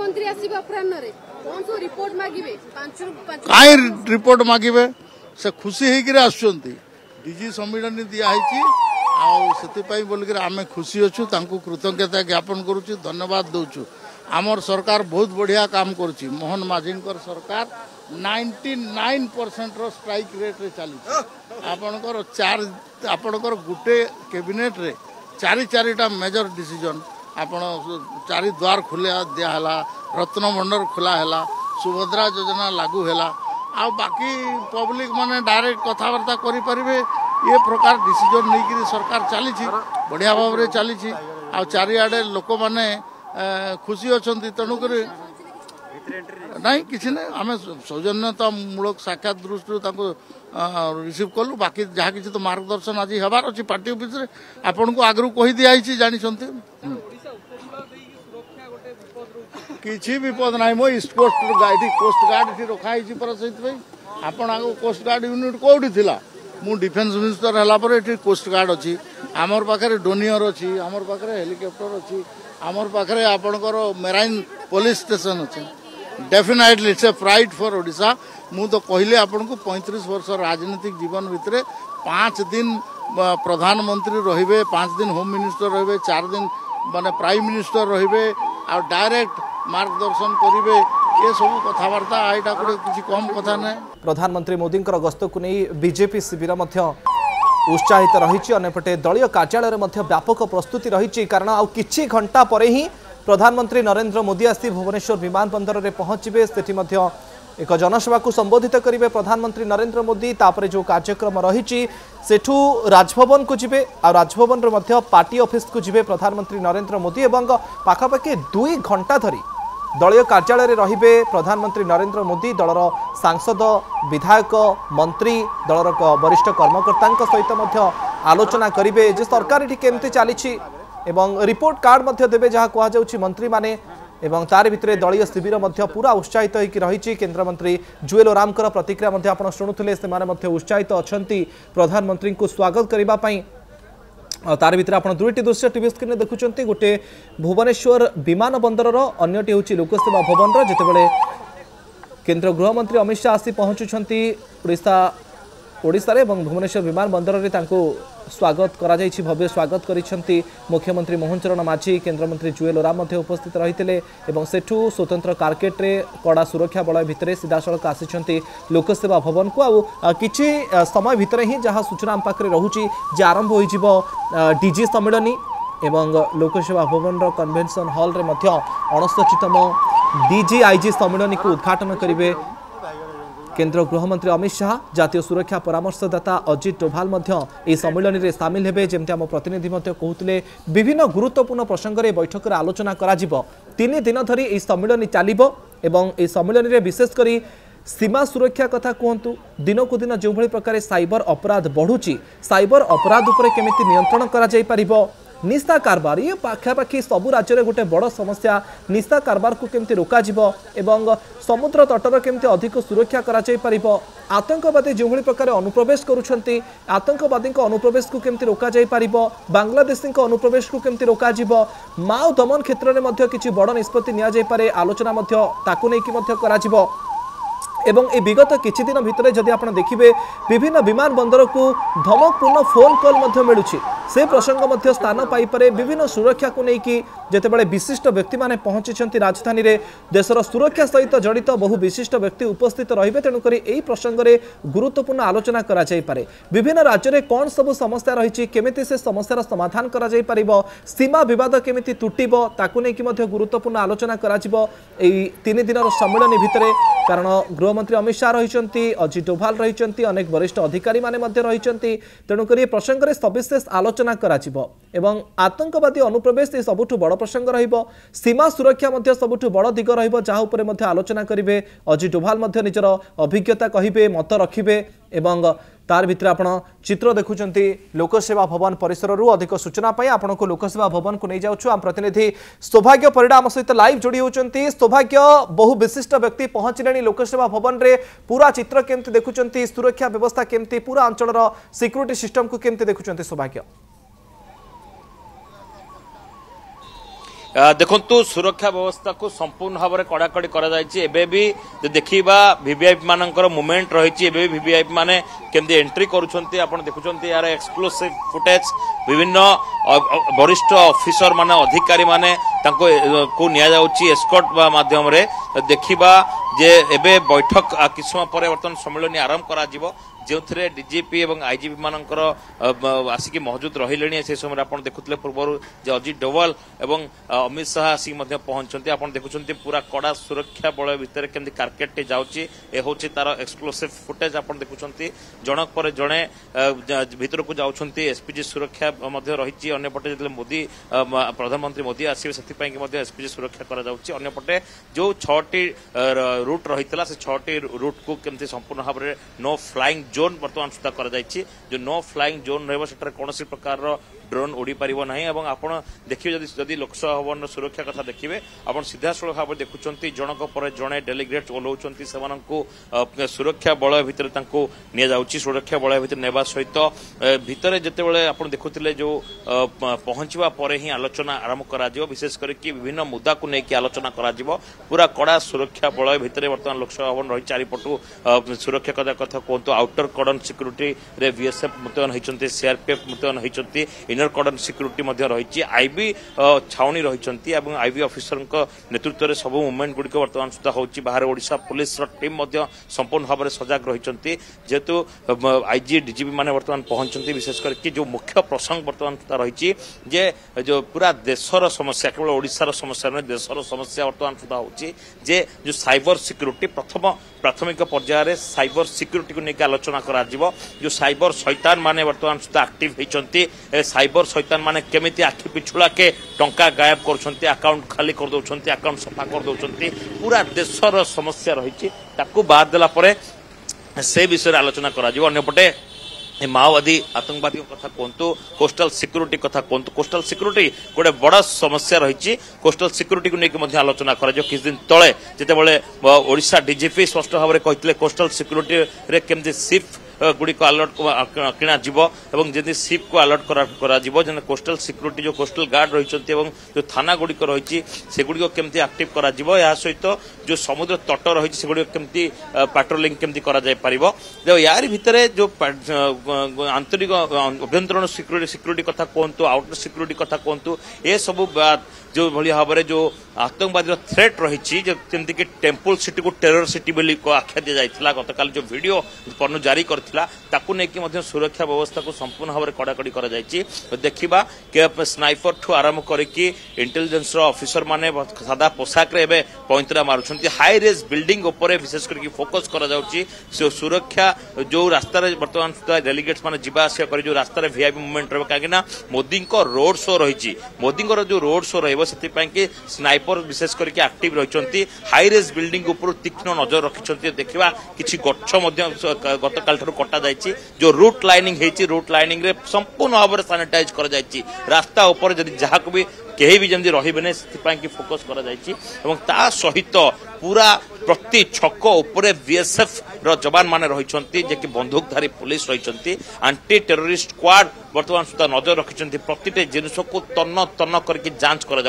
मंत्री आसीबे अपराह्न रे कोन सो रिपोर्ट मागिबे काई रिपोर्ट मागिबे से खुशी हेकि आसुचंती डीजी सम्मेलन दिया है आउ बोलिक आम खुशी अच्छु कृतज्ञता ज्ञापन करुचु धन्यवाद दौचु आमर सरकार बहुत बढ़िया काम करुच्ची मोहन माझी सरकार 99% स्ट्राइक रेट रे चली आपणकर गुटे कैबिनेट रे चारिटा मेजर डिसीजन आपण चारि द्वार खुला दिहला रत्नभंडार खोला है सुभद्रा योजना लागू है आ बाकी पब्लिक माने डायरेक्ट कथबार्ता करें ये प्रकार डिसीजन नहीं सरकार चली बढ़िया भाव में चली आ चारिआडे लोक मैंने खुशी अच्छा तेणुक नहीं किसी ना आम सौजन्यतामूलक साक्षात दृष्टि रिसीव कलु बाकी जहाँ किसी तो मार्गदर्शन आज हबार अच्छी पार्टी ऑफिस रे आपन को आगरू कही दिखाई जानी किसी विपद ना मो कोस्ट गार्ड ये रखाई से आपन आगे कोस्ट गार्ड यूनिट कौटी थिला मु डिफेन्स मिनिस्टर है ये कोस्ट गार्ड अच्छी आमर पाखे डोनियर अच्छी आमर पाखे हेलिकप्टर अच्छी आमर पाखे आपणकर मेराइन पुलिस स्टेशन अच्छे definitely it's a pride for Odisha मु तो कहले आपन को 35 वर्ष राजनीतिक जीवन भितर 5 दिन प्रधानमंत्री रहिबे 5 दिन होम मिनिस्टर रहिबे 4 दिन माने प्राइम मिनिस्टर रहिबे आ डायरेक्ट मार्गदर्शन करिवे ये सब कथबार्ता आईटा किसी कम कथा ना प्रधानमंत्री मोदी गस्त को नहीं बीजेपी शिविर उत्साहित रही अंपटे दलीय कार्यालय में व्यापक प्रस्तुति रही कारण आउ किछि घंटा पर ही प्रधानमंत्री नरेंद्र मोदी आसी भुवनेश्वर विमान बंदर में पहुंचे से एक जनसभा को संबोधित करेंगे प्रधानमंत्री नरेंद्र मोदी तापर जो कार्यक्रम रही सेठू राजभवन को जिबे आ राजभवन रे पार्टी ऑफिस को जिबे प्रधानमंत्री नरेंद्र मोदी एवं पाखापाखि 2 घंटा धरी दलीय कार्यालय रे रहिबे प्रधानमंत्री नरेंद्र मोदी दलर सांसद विधायक मंत्री दलर वरिष्ठ कर्मकर्ता सहित आलोचना करेंगे जे सरकार ये केमती चली एवं रिपोर्ट कार्ड मध्य देवे जहाँ कहुच्छी मंत्री माने एवं तार भितर दलीय शिविर पूरा उत्साहित होकर रही केन्द्र मंत्री जुएल ओराम प्रतिक्रिया आप शुणुले से उत्साहित अच्छा प्रधानमंत्री को स्वागत करने तार भितर आप दुईटी दृश्य टीवी स्क्रीन देखुं गोटे भुवनेश्वर विमान बंदर अन्यटी हूँ लोकसेवा भवन जितेबाला केन्द्र गृहमंत्री अमित शाह आसी पहुंचुंट ओडिशा रे भुवनेश्वर विमान बंदर रे स्वागत कराଯାଇଛି भव्य स्वागत करिसेंती मुख्यमंत्री मोहन चरण माझी केन्द्रमंत्री जुएल ओराम उपस्थित रही सेठू स्वतंत्र कारकेट रे कड़ा सुरक्षा बलय भितर सीधासलख आसी लोकसेवा भवन को किछि समय भितर ही जहाँ सूचना आम पाखे रोचे जे आरंभ हो डीजी सम्मेलनी एवं लोकसेवा भवन कन्वेंशन हॉल रे 69तम डीजीआईजी सम्मेलनी को उद्घाटन करेंगे केन्द्र गृहमंत्री अमित शाह जातीय सुरक्षा परामर्शदाता अजित डोभाल सम्मेलन में सामिल हेबे जेमती आम प्रतिनिधि कहते विभिन्न गुरुत्वपूर्ण प्रसंग में बैठक में आलोचना करा 3 दिन धरी यह सम्मेलन चलिबो एवं यह सम्मेलन में विशेषकर सीमा सुरक्षा कथा कहतु दिन को दिन जो प्रकार साइबर अपराध बढ़ुची साइबर अपराध उपर केमिति नियंत्रण करा जाय परिबो निशा कारबार ये पाखापाखि सबु राज्य में गोटे बड़ समस्या निशा कारबार को केमती रोकाजिबो एवं समुद्र तटर केमती अधिक सुरक्षा करा जाय परिबो आतंकवादी जो प्रकार अनुप्रवेश करुछंती आतंकवादी अनुप्रवेश को केमती रोका जाय परिबो बांग्लादेशी अनुप्रवेश को केमती रोकाजिबो माओ दमन क्षेत्र में मध्य किछि बड़ निष्पत्ति निया जाय पारे आलोचना मध्य ताकु नै कि मध्य कराजिबो एवं ए विगत किछि दिन भितर जदि आपण देखिबे विभिन्न विमान बंदर को धमकपूर्ण फोन कॉल मध्य मिलुछि से प्रसंग मध्य स्थान पाई पारे विभिन्न सुरक्षा को लेकिन जितेबाला विशिष्ट व्यक्ति माने पहुंची राजधानी रे देशर सुरक्षा सहित जड़ित बहु विशिष्ट व्यक्ति उपस्थित रहिबे तेणुकरी एही प्रसंग रे गुरुत्वपूर्ण आलोचना करा जाय पारे विभिन्न राज्य में कौन सब समस्या रही केमिति से समस्यार समाधान करा जाय परिबो सीमा विवाद केमिति तुटिबो ताकु नै कि मध्य गुरुत्वपूर्ण आलोचना करा जिवो एही 3 दिनर सम्मेलन भितर कारण गृहमंत्री अमित शाह रही अजित डोभाल रही अनेक वरिष्ठ अधिकारी माने रही तेणुक प्रसंग में सविशेष आलोचना करा आतंकवादी अनुप्रवेश ये सबुठ बड़ प्रसंग रहिबो सीमा सुरक्षा मध्य सबुठ बड़ दिग रहिबो जहाँ उपरे मध्य आलोचना करिवे अजित डोभाल मध्य निजर अभिज्ञता कहिबे मत रखिबे एवं तार भितर आपण चित्र देखुचंती लोकसेवा भवन परिसर रु अधिक सूचना पाई आपण को लोकसेवा भवन को नहीं जाउछु आम प्रतिनिधि सौभाग्य परिडा आम सहित लाइव जोड़ी होचंती सौभाग्य बहु विशिष्ट व्यक्ति पहुंचलेनी लोकसेवा भवन रे पूरा चित्र केमती देखुचंती सुरक्षा व्यवस्था केमती पूरा अंचल सिक्यूरिटी सिस्टम को केमती देखुचंती सौभाग्य देखु सुरक्षा व्यवस्था को संपूर्ण भाव में कड़ाकड़ी भी देखा वीवीआईपी मानकर मूवमेंट रही वीवीआईपी माने केमती एंट्री करुँच आप देखुं यार एक्सक्लूसिव फुटेज विभिन्न वरिष्ठ ऑफिसर माने अधिकारी माने को एस्कॉर्ट माध्यम रे देखा जे एबे बैठक किस समय पर बर्तमान सम्मेलन आरंभ करा जो डीजीपी और आईजीपी मानकर आसिक मौजूद रही से समय आप देखुले पूर्व अजित डोवाल और अमित शाह आसिक पहुंचते आप देखुं पूरा कड़ा सुरक्षा बलय भितर केमती कार्केट जाऊँगी ए हूँ तार एक्सक्लूसिव फुटेज आप देखुं जनक पर जड़े भीतर को जाऊँगी एसपीजी सुरक्षा रही अंपटे जो मोदी प्रधानमंत्री मोदी आसवे से एसपीजी सुरक्षा करपटे जो 6टी रूट रही से 6टी रूट को केमती संपूर्ण भाव में नो फ्लाइंग जोन बर्तमान सुधा कर जो नो फ्लाइंग जोन कौन प्रकार ड्रोन उड़ी पार ना और आपड़ देखिए जदि लोकसभा भवन सुरक्षा कथा देखिए आप सीधा सड़क भाव देखुं जनक पर जड़े डेलीगेट ओह्लाउंट से सुरक्षा बलय भितर सुरक्षा बलय भितर नेबा सहित भितर जितेबाला आप देखुले जो पहुंचवा पर ही आलोचना आरंभ करा विशेष करके विभिन्न मुद्दा को लेकिन आलोचना करा पूरा कड़ा सुरक्षा बलय भितर बर्तमान लोकसभा भवन रही चारिपटू सुरक्षा कथा कहतु आउटर कॉर्डन सिक्यूरिटी रे बीएसएफ मुतयन होती सीआरपीएफ मुतयन होती इनर कॉर्डन सिक्यूरिटी रही आईबी छाउनी रही आईबी ऑफिसर नेतृत्व में सब मुवमेंट गुड़िक बर्तमान सुधा होची बाहर ओडिशा पुलिस टीम संपूर्ण भाव में सजग रही जेहेतु आईजी डीजीपी माने बर्तमान पहुंचती विशेष करके जो मुख्य प्रसंग बर्तमान सुधा रही जे जो पूरा देशर समस्या केवल ओडिशार समस्या नहीं देशर समस्या बर्तमान सुधा होची जे जो साइबर सिक्यूरिटी प्राथमिक पर्यायर साइबर सिक्यूरिटी को लेकिन आलोचना करा जो साइबर शैतान माने बर्तमान सुधा एक्टिव होती साइबर शैतान माने केमिति आखि पिछुड़ा के टंका गायब कर अकाउंट खाली कर दौरान अकाउंट सफा कर दौरान पूरा देशर समस्या रही बाद देला से विषय आलोचना करा अन्यपटे माओवादी आतंकवादी कथा कहतु कोस्टल सिक्यूरिटी कथा कहतु कोस्टल सिक्यूरिटी गोटे बड़ समस्या रही कोस्टल सिक्यूरिटी को लेकिन आलोचना कर किछ दिन तले जितेबाला ओडिशा डीजीपी स्पष्ट भाव में कहते कोस्टल सिक्यूरिटी रे केमती सिप गुड़िक अलर्ट किणा एवं जदि सिप को अलर्ट करा कोस्टल सिक्यूरिटी जो कोस्टल गार्ड रही जो थाना गुड़िक रही सेगुड़ी केमती एक्टिव करा सहित जो समुद्र तट रही सेगुड़ी केमती पेट्रोलिंग केमती करा जाय परिबो जो यार भितर जो आंतरिक अभ्यंतरण सिक्यूरिटी कथा कहतु आउटर सिक्यूरिटी कथा कहतु ए सब जो भली भाव में जो आतंकवादी थ्रेट रही जमती कि टेम्पल सिटी को टेरर सिटी बोली आख्या दी जाता गतकाल जो वीडियो पन्नू जारी करथिला ताकू नहीं सुरक्षा व्यवस्था को संपूर्ण भाव में कड़ाकड़ी कर देखा कि स्नाइपर ठू आरंभ करके इंटेलिजेंस ऑफिसर माने सादा पोशाक रे पैंतरा मारुछंती हाई रेज बिल्डिंग उपर विशेष करके फोकस कर सुरक्षा जो रास्ता बर्तमान डेलीगेट्स माने जीवा आसिया कर जो रास्ता वीआईपी मूवमेंट रही कहीं मोदी रोड शो रही मोदी जो रोड शो रही कि स्नाइपर विशेष करके एक्टिव रही हाई रेज बिल्डिंग उपर तीक्ष्ण नजर रखिंट देखा किसी गछ गतकाल कटा जाइए जो रूट लाइनिंग है रूट लाइनिंग रे संपूर्ण भाव में सानिटाइज कर रास्ता उपर जदि जहाँ को भी कहीं भी जमी रही से फोकस कर सहित पूरा प्रति छक उपरे बीएसएफ जवान माने रही जे कि बंदूकधारी पुलिस रही आंटी टेरोरिस्ट स्क्वाड बर्तमान सुधा नजर रखिंट प्रति जिनस को तन्न तन्न करके जांच कर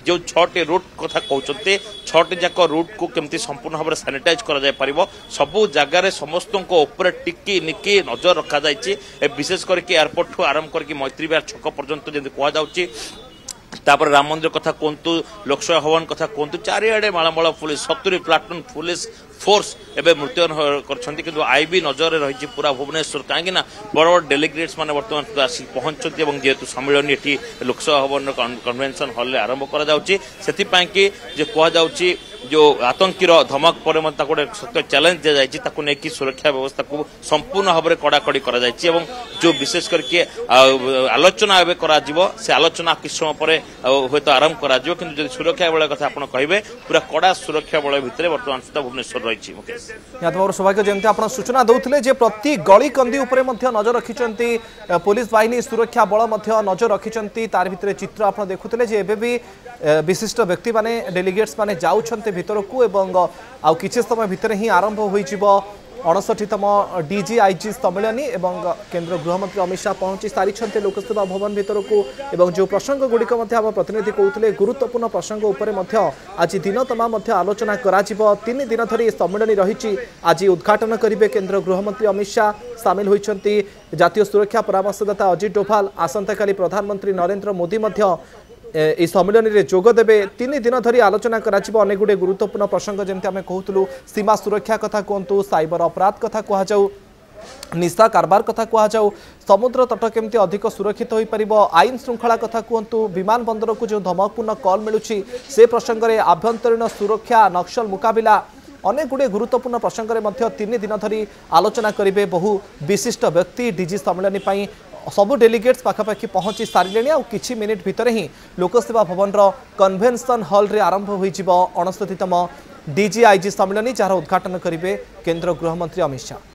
जो 6टी रूट कथा कहते 6टी जाक रूट को केमती संपूर्ण भाव में सानिटाइज कर सबू जगार समस्त टिकी निकी नजर रखा विशेष करके एयरपोर्ट ठू आरंभ करके मैत्री विहार छक पर्यंत जमी कहुच्छी तापर राम मंदिर कथा कहतु लोकसभा भवन कथा कहतु चारिआडे मालमाल पुलिस 70 प्लाटून पुलिस फोर्स एवं मुतयन कर आईबी नजर रही पूरा भुवनेश्वर कहीं बड़ बड़ डेलीगेट्स मैंने बर्तमान आसिक पहुंचती जेहेतु सम्मेलन ये लोकसभा भवन कन्वेंशन हॉल आरंभ कर जो आतंकी धमक पर गोटे सत्य चैलेंज दी जाए सुरक्षा व्यवस्था को संपूर्ण भाव में कड़ाकड़ी कर जो विशेष करके आलोचना से आलोचना किस समय पर हूँ आरंभ कर सुरक्षा बल कथा आप कहे पूरा कड़ा सुरक्षा बल भितर बर्तमान सुधा भुवनेश्वर रही यादव सौभाग्य जमी आप सूचना दौले प्रति गली कंदी उपर नजर रखिंट पुलिस बाहिनी सुरक्षा बल नजर रखिंट तार भितर चित्र आप देखुले भी विशिष्ट व्यक्ति माने डेलीगेट्स माने जाउछन्ते भितर को एवं आउ किछि समय भितर ही आरंभ होइजिबो 69तम DGIG सम्मेलनी एवं केंद्र गृहमंत्री अमित शाह पहुंची सारी लोकसभा भवन भीतर को एवं जो प्रसंग गुड़िक आम प्रतिनिधि कहते गुरुत्वपूर्ण प्रसंग उपर आज दिन तमाम आलोचना करा 3 दिन धरी सम्मेलनी रही आज उद्घाटन करेंगे केंद्र गृहमंत्री अमित शाह सामिल होती जातीय सुरक्षा परामर्शदाता अजित डोभाल आसंता काली प्रधानमंत्री नरेंद्र मोदी सम्मेलन में जोगदेवे 3 दिन धरी आलोचना करा अनेक गुड़े गुरुत्वपूर्ण प्रसंग जमी आम कहूँ सीमा सुरक्षा कथा कहतु साइबर अपराध कथा कहु निशा कारबार कथा कहु समुद्र तट केमती अधिक सुरक्षित हो पार आईन श्रृंखला कथा कहतु विमान बंदर को जो धमकपूर्ण कल मिलूँ से प्रसंग में आभ्यंतरीण सुरक्षा नक्सल मुकाबिला अनेक गुड़े गुरुत्वपूर्ण प्रसंग में 3 दिन धरी आलोचना करेंगे बहु विशिष्ट व्यक्ति डीजी सम्मेलन सबु डेलीगेट्स पाखापाखि पहुंची सारे और किछि मिनिट भितर ही लोकसेवा भवन कन्वेंशन हॉल रे आरंभ हो 69तम DGIG सम्मेलन जार उद्घाटन करेंगे केंद्र गृहमंत्री अमित शाह।